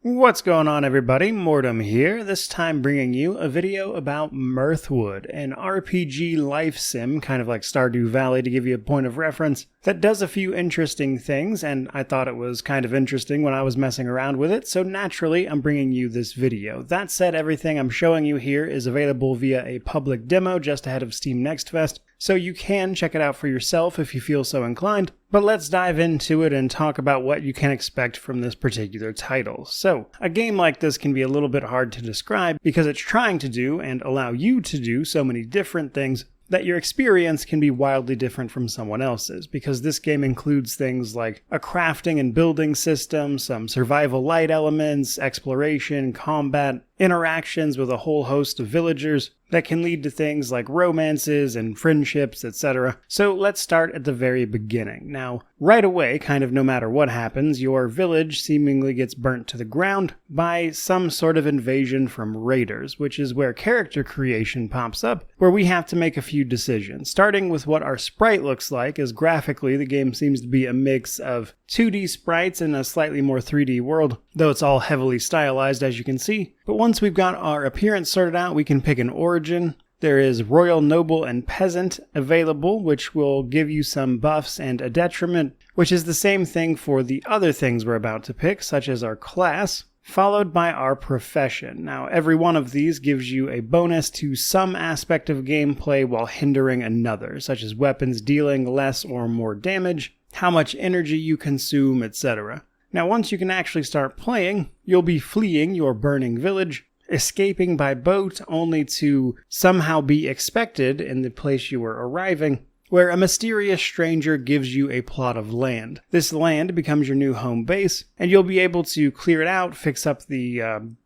What's going on, everybody? Mortem here, this time bringing you a video about Mirthwood, an RPG life sim, kind of like Stardew Valley to give you a point of reference, that does a few interesting things, and I thought it was kind of interesting when I was messing around with it, so naturally I'm bringing you this video. That said, everything I'm showing you here is available via a public demo just ahead of Steam Next Fest, so you can check it out for yourself if you feel so inclined. But let's dive into it and talk about what you can expect from this particular title. So, a game like this can be a little bit hard to describe because it's trying to do and allow you to do so many different things that your experience can be wildly different from someone else's, because this game includes things like a crafting and building system, some survival light elements, exploration, combat, interactions with a whole host of villagers that can lead to things like romances and friendships, etc. So let's start at the very beginning. Now, right away, kind of no matter what happens, your village seemingly gets burnt to the ground by some sort of invasion from raiders, which is where character creation pops up, where we have to make a few decisions, starting with what our sprite looks like, as graphically the game seems to be a mix of 2D sprites in a slightly more 3D world, though it's all heavily stylized as you can see. But once we've got our appearance sorted out, we can pick an origin. There is Royal, Noble, and Peasant available, which will give you some buffs and a detriment, which is the same thing for the other things we're about to pick, such as our class, followed by our profession. Now, every one of these gives you a bonus to some aspect of gameplay while hindering another, such as weapons dealing less or more damage, how much energy you consume, etc. Now, once you can actually start playing, you'll be fleeing your burning village, escaping by boat only to somehow be expected in the place you were arriving, where a mysterious stranger gives you a plot of land. This land becomes your new home base, and you'll be able to clear it out, fix up the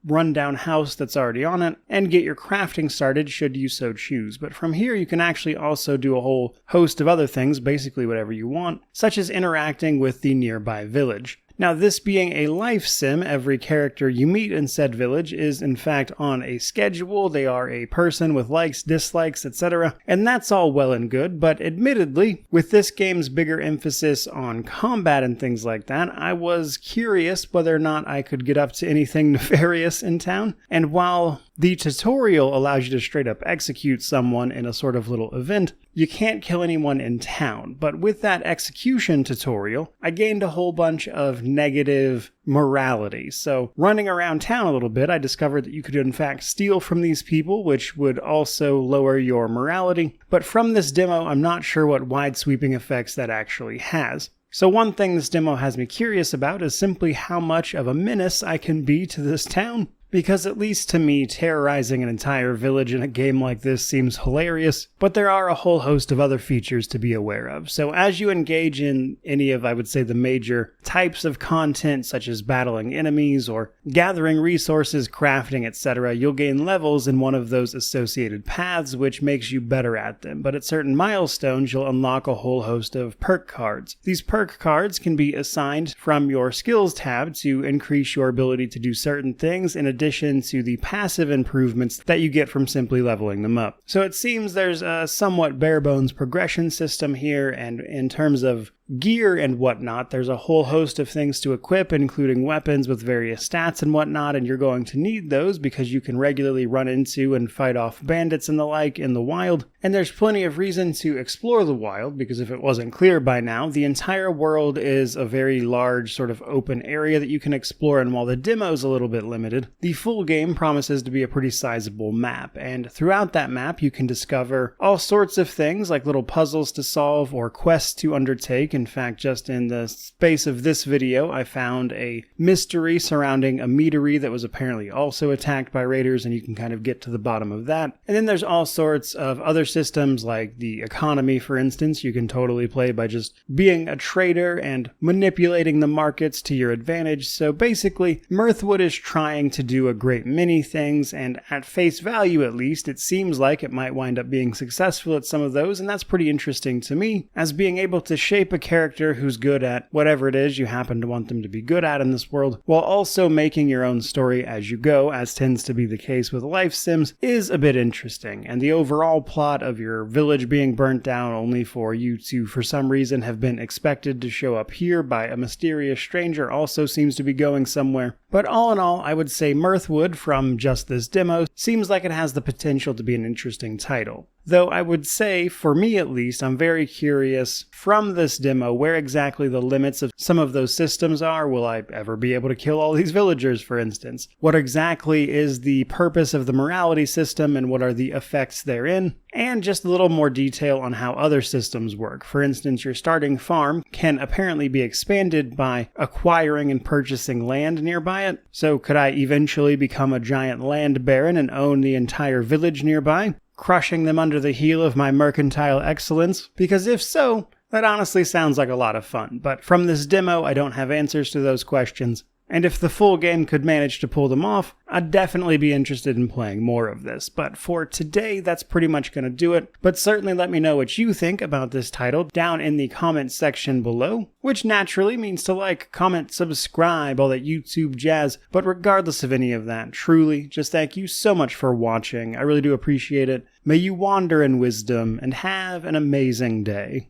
rundown house that's already on it, and get your crafting started should you so choose. But from here you can actually also do a whole host of other things, basically whatever you want, such as interacting with the nearby village. Now, this being a life sim, every character you meet in said village is in fact on a schedule. They are a person with likes, dislikes, etc. And that's all well and good, but admittedly, with this game's bigger emphasis on combat and things like that, I was curious whether or not I could get up to anything nefarious in town. And while the tutorial allows you to straight up execute someone in a sort of little event, you can't kill anyone in town. But with that execution tutorial, I gained a whole bunch of negative morality. So running around town a little bit, I discovered that you could in fact steal from these people, which would also lower your morality. But from this demo, I'm not sure what wide sweeping effects that actually has. So one thing this demo has me curious about is simply how much of a menace I can be to this town. Because at least to me, terrorizing an entire village in a game like this seems hilarious, but there are a whole host of other features to be aware of. So as you engage in any of, I would say, the major types of content, such as battling enemies or gathering resources, crafting, etc., you'll gain levels in one of those associated paths, which makes you better at them. But at certain milestones, you'll unlock a whole host of perk cards. These perk cards can be assigned from your skills tab to increase your ability to do certain things, in addition to the passive improvements that you get from simply leveling them up. So it seems there's a somewhat bare bones progression system here, and in terms of gear and whatnot, there's a whole host of things to equip, including weapons with various stats and whatnot, and you're going to need those because you can regularly run into and fight off bandits and the like in the wild. And there's plenty of reason to explore the wild, because if it wasn't clear by now, the entire world is a very large sort of open area that you can explore, and while the demo's a little bit limited, the full game promises to be a pretty sizable map, and throughout that map you can discover all sorts of things like little puzzles to solve or quests to undertake. In fact, just in the space of this video, I found a mystery surrounding a meadery that was apparently also attacked by raiders, and you can kind of get to the bottom of that. And then there's all sorts of other systems, like the economy, for instance. You can totally play by just being a trader and manipulating the markets to your advantage. So basically, Mirthwood is trying to do a great many things, and at face value at least, it seems like it might wind up being successful at some of those, and that's pretty interesting to me, as being able to shape a character who's good at whatever it is you happen to want them to be good at in this world, while also making your own story as you go, as tends to be the case with life sims, is a bit interesting. And the overall plot of your village being burnt down only for you to, for some reason, have been expected to show up here by a mysterious stranger also seems to be going somewhere. But all in all, I would say Mirthwood, from just this demo, seems like it has the potential to be an interesting title. Though I would say, for me at least, I'm very curious from this demo where exactly the limits of some of those systems are. Will I ever be able to kill all these villagers, for instance? What exactly is the purpose of the morality system and what are the effects therein? And just a little more detail on how other systems work. For instance, your starting farm can apparently be expanded by acquiring and purchasing land nearby it. So could I eventually become a giant land baron and own the entire village nearby, crushing them under the heel of my mercantile excellence? Because if so, that honestly sounds like a lot of fun. But from this demo, I don't have answers to those questions. And if the full game could manage to pull them off, I'd definitely be interested in playing more of this. But for today, that's pretty much going to do it. But certainly let me know what you think about this title down in the comment section below, which naturally means to like, comment, subscribe, all that YouTube jazz. But regardless of any of that, truly, just thank you so much for watching. I really do appreciate it. May you wander in wisdom and have an amazing day.